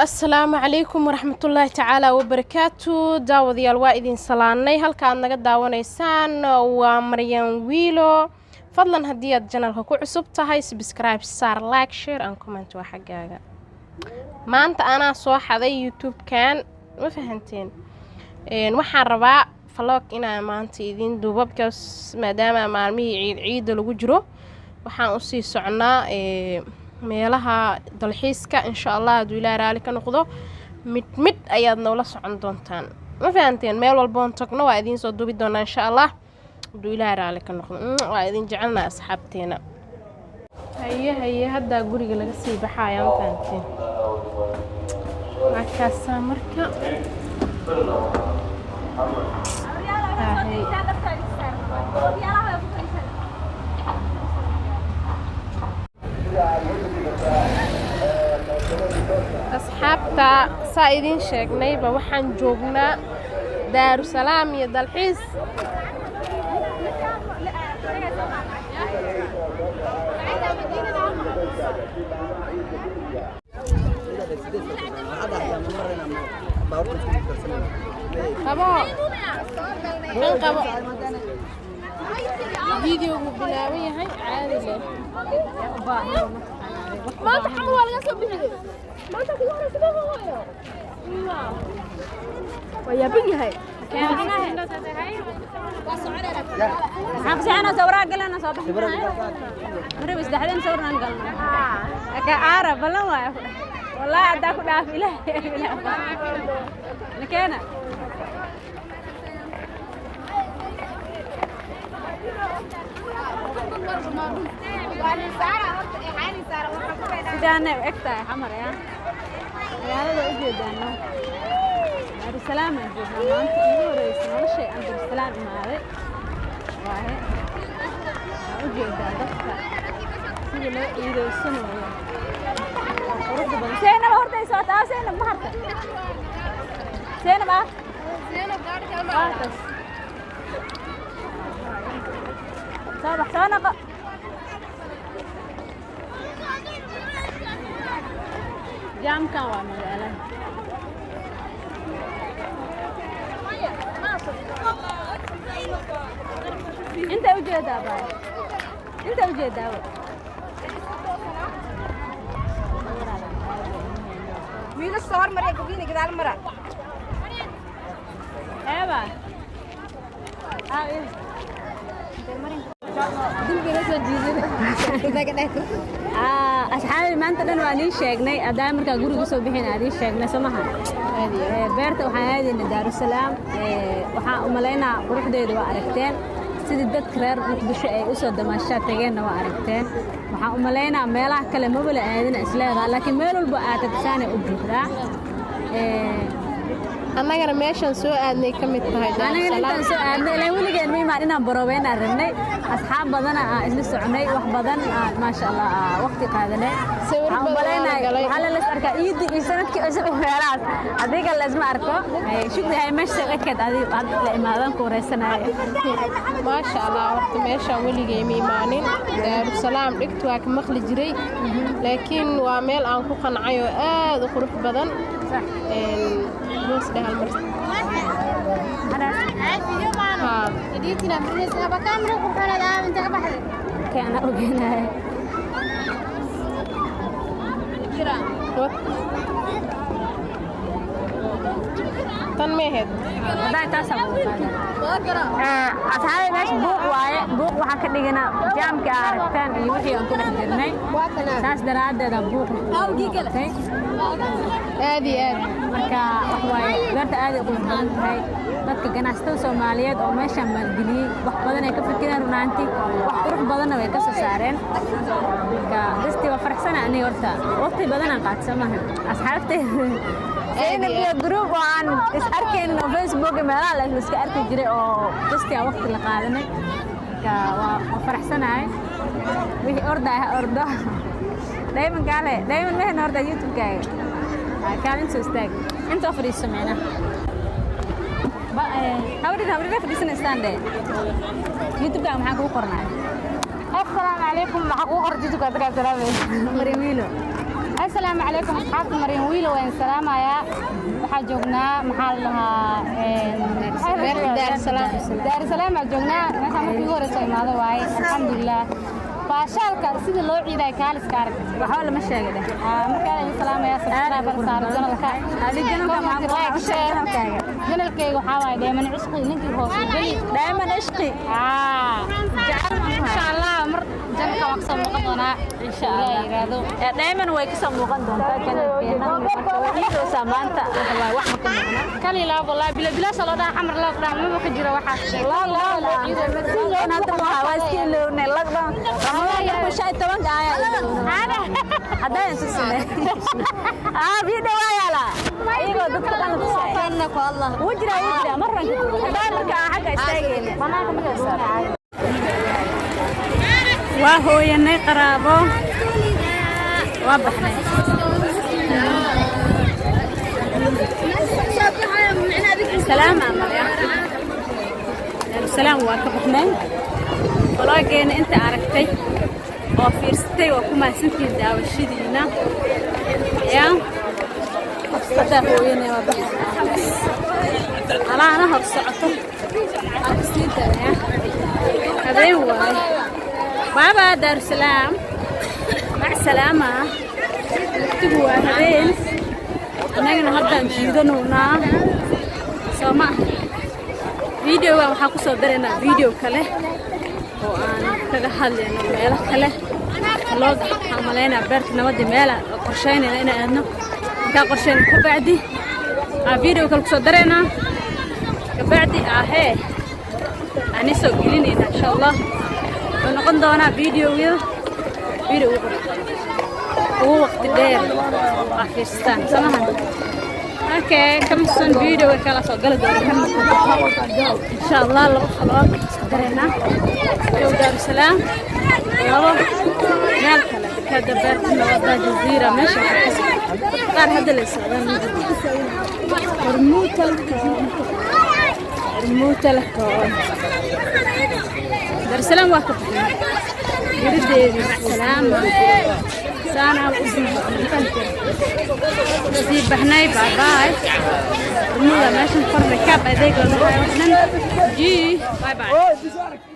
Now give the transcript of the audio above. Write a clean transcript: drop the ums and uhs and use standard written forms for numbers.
السلام عليكم ورحمة الله تعالى وبركاته. داوديال وايدين سلاني هلكا aad naga daawanaysaan waa Maryan Wiilo. fadlan hadii aad channelka ku cusub tahay subscribe saar, like, share and comment waa xagaaga. maanta ana soo xaday YouTube kan ma fahanteen waxaan rabaa vlog inaan maanta idin duubo maadaama maalmihii ciid lagu jiro waxaan u sii socnaa meelaha dalxiiska insha Allah haduu Ilaahay raali ka noqdo mid ayaad noola socon doontaan ma fahanteen meel walba oo tagno waa idin soo duubi doonaa insha Allah haduu Ilaahay raali ka noqdo waa idin jecelnaa asxaabteena haye hadda guriga laga sii baxaya ma fahanteen markaas marka asxaabta saaidin sheegnayba waxaan joognaa Daarusalaam iyo dalxiis qabo فيديو بلاوي هاي عادي له ما تحمل ولا قصب بحدي ما تاكل ولا سبب هو ويا بني هاي حبسي انا صورها قال انا صباح مرة بس دحين صورنا قالنا كعارف والله والله عداك دافي له لكن جانا اكتا حمر يا هذا وجدنا دار السلام جبنا انت رئيس ولا شيء عند السلام مالي واحد وجدنا دفع سيدي لو يدو سنه سينا هورتي سوتا سينا مهرت سينا با سينا غاري كلمه صباح سنه جام كان وامل انت وجهه باي انت وجهه مين الصور مرة قبيني كده المرة ايوه ايه أصحابي ما أنت لنا واني شاقني أدام مركا جورو جسوا بحين هذه شاقنا سماها بيرت وحنا هذه دار السلام وحنا أملينا بروح ده وعرفتين سيد الدت كرر مقدش أسود دمشق تجينا وعرفتين وحنا أملينا ميلا كلمة بلا هذين أسلاغ لكن ميلو البقعة تتساني أبجرا أنا جرى ماشان سوء أدنى كم التهايد أنا جرى سوء أدنى لا يقول لي جرمي معنا بروبين الرني أصحاب بدنا إسلس عني وحبدن ما شاء الله وقت قادنا عملنا على الأسرة إيد إنسان كأسمه فعلات هذيك لازم أركو شو ده هاي مش سكت هذه لماذا كورسنا ما شاء الله وقت ماشان ولي جيمي مانين دار السلام ركتوا كمخل جري لكن وعمل أنكو قنعيو ذكر بدن صح بس ده المرس ها جديدنا بريس أبا كاميرا وكنا ده من تبع حد كأنا أوجينا كرا تنميهد ده تاسبو أصحابي مش بوق وحكي لنا جام كارتان يوحي أنكو نحضرني ساس دراد ده بوق أو جيكلا هذه marka waxay garta aad u qurxan tahay dadka ganacsatada Soomaaliyeed oo meesha maalgeliyay wax badan ay ka fikiraan runaantii wax qurux badan way ka soo saareen marka dadkii waa faraxsanaa horta waqti badan aan qaadsamahay asxaabtayda ee group aan is arkayno Facebook meelaha la iska arki jiray oo dadkii waqti la qaadanay marka waa faraxsanahay wixii ordo dayman mehan orda YouTube kaaga كان انت استاج انت افري سمعنا هورينا فريسنا ستاند يوتيوب كان معاك وقرنا السلام عليكم معاك وقرتي كذا كذا مريم ويلو السلام عليكم أصحاب مريم ويلو وين سلام يا حجوجنا محلها دار السلام جوجنا نحن في غور السلام هذا واي الحمد لله فاشلك سيد لو عيدا كالس كارك وحول ما شاغده markaa salaam ya subscribe saar janalka adiga ma like share janalkay waxa waay dheeman cishqi ninkii hoos gali dheeman cishqi insha Allah mar janalka wax soo muuqan doona insha Allah yiraahdo dheeman way ka soo muuqan doontaa janalkeena marka samaanta wax ma ka muuqna kali la wallahi bila salada xamar la qadaan ma ka jiro waxa la ciido madina hadda ma waa iskii leewnay la qadaan والله شاي توان قايا هذا هذا ينسسني فيديو يلا ايوه دكتور انا بسالك والله وجرا مره هذا مركا حق استاغين وهو يني قرابو وبخنا السلام عليكم السلام وكبخنا ولاقين انت عرفتي oo fiirsatay oo kuma santii daawashadiina ya qofka hooyane waa bax ana hor socoto aqsiinta ya habeen waay baba dar salaam mac salaama waqtigu waa habeen anagana haddaan jiidanoona soma video waxa ku soo dareynaa video kale oo aan kaga hadlayno meel kale loo xamalayna beerta nabadda meel qorsheynayna in aadno ka qorsheyn ka baadi video kale ku soo dareena ka baadi ani soo gelinayna insha Allah oo noqon doona video oo waqti dheer afistan samahan okay كم سن فيديو كلا سجل دورنا إن شاء الله لو خلاص درينا دار السلام يلا ناكل كذا بيرتنا ودا جزيرة ماشي قار هذا اللي سوينا رموت لك دار السلام واقف يريد مع السلامة سانا وزيب بحناي باي رمولا ماشي نفرق كاب اديك جي باي باي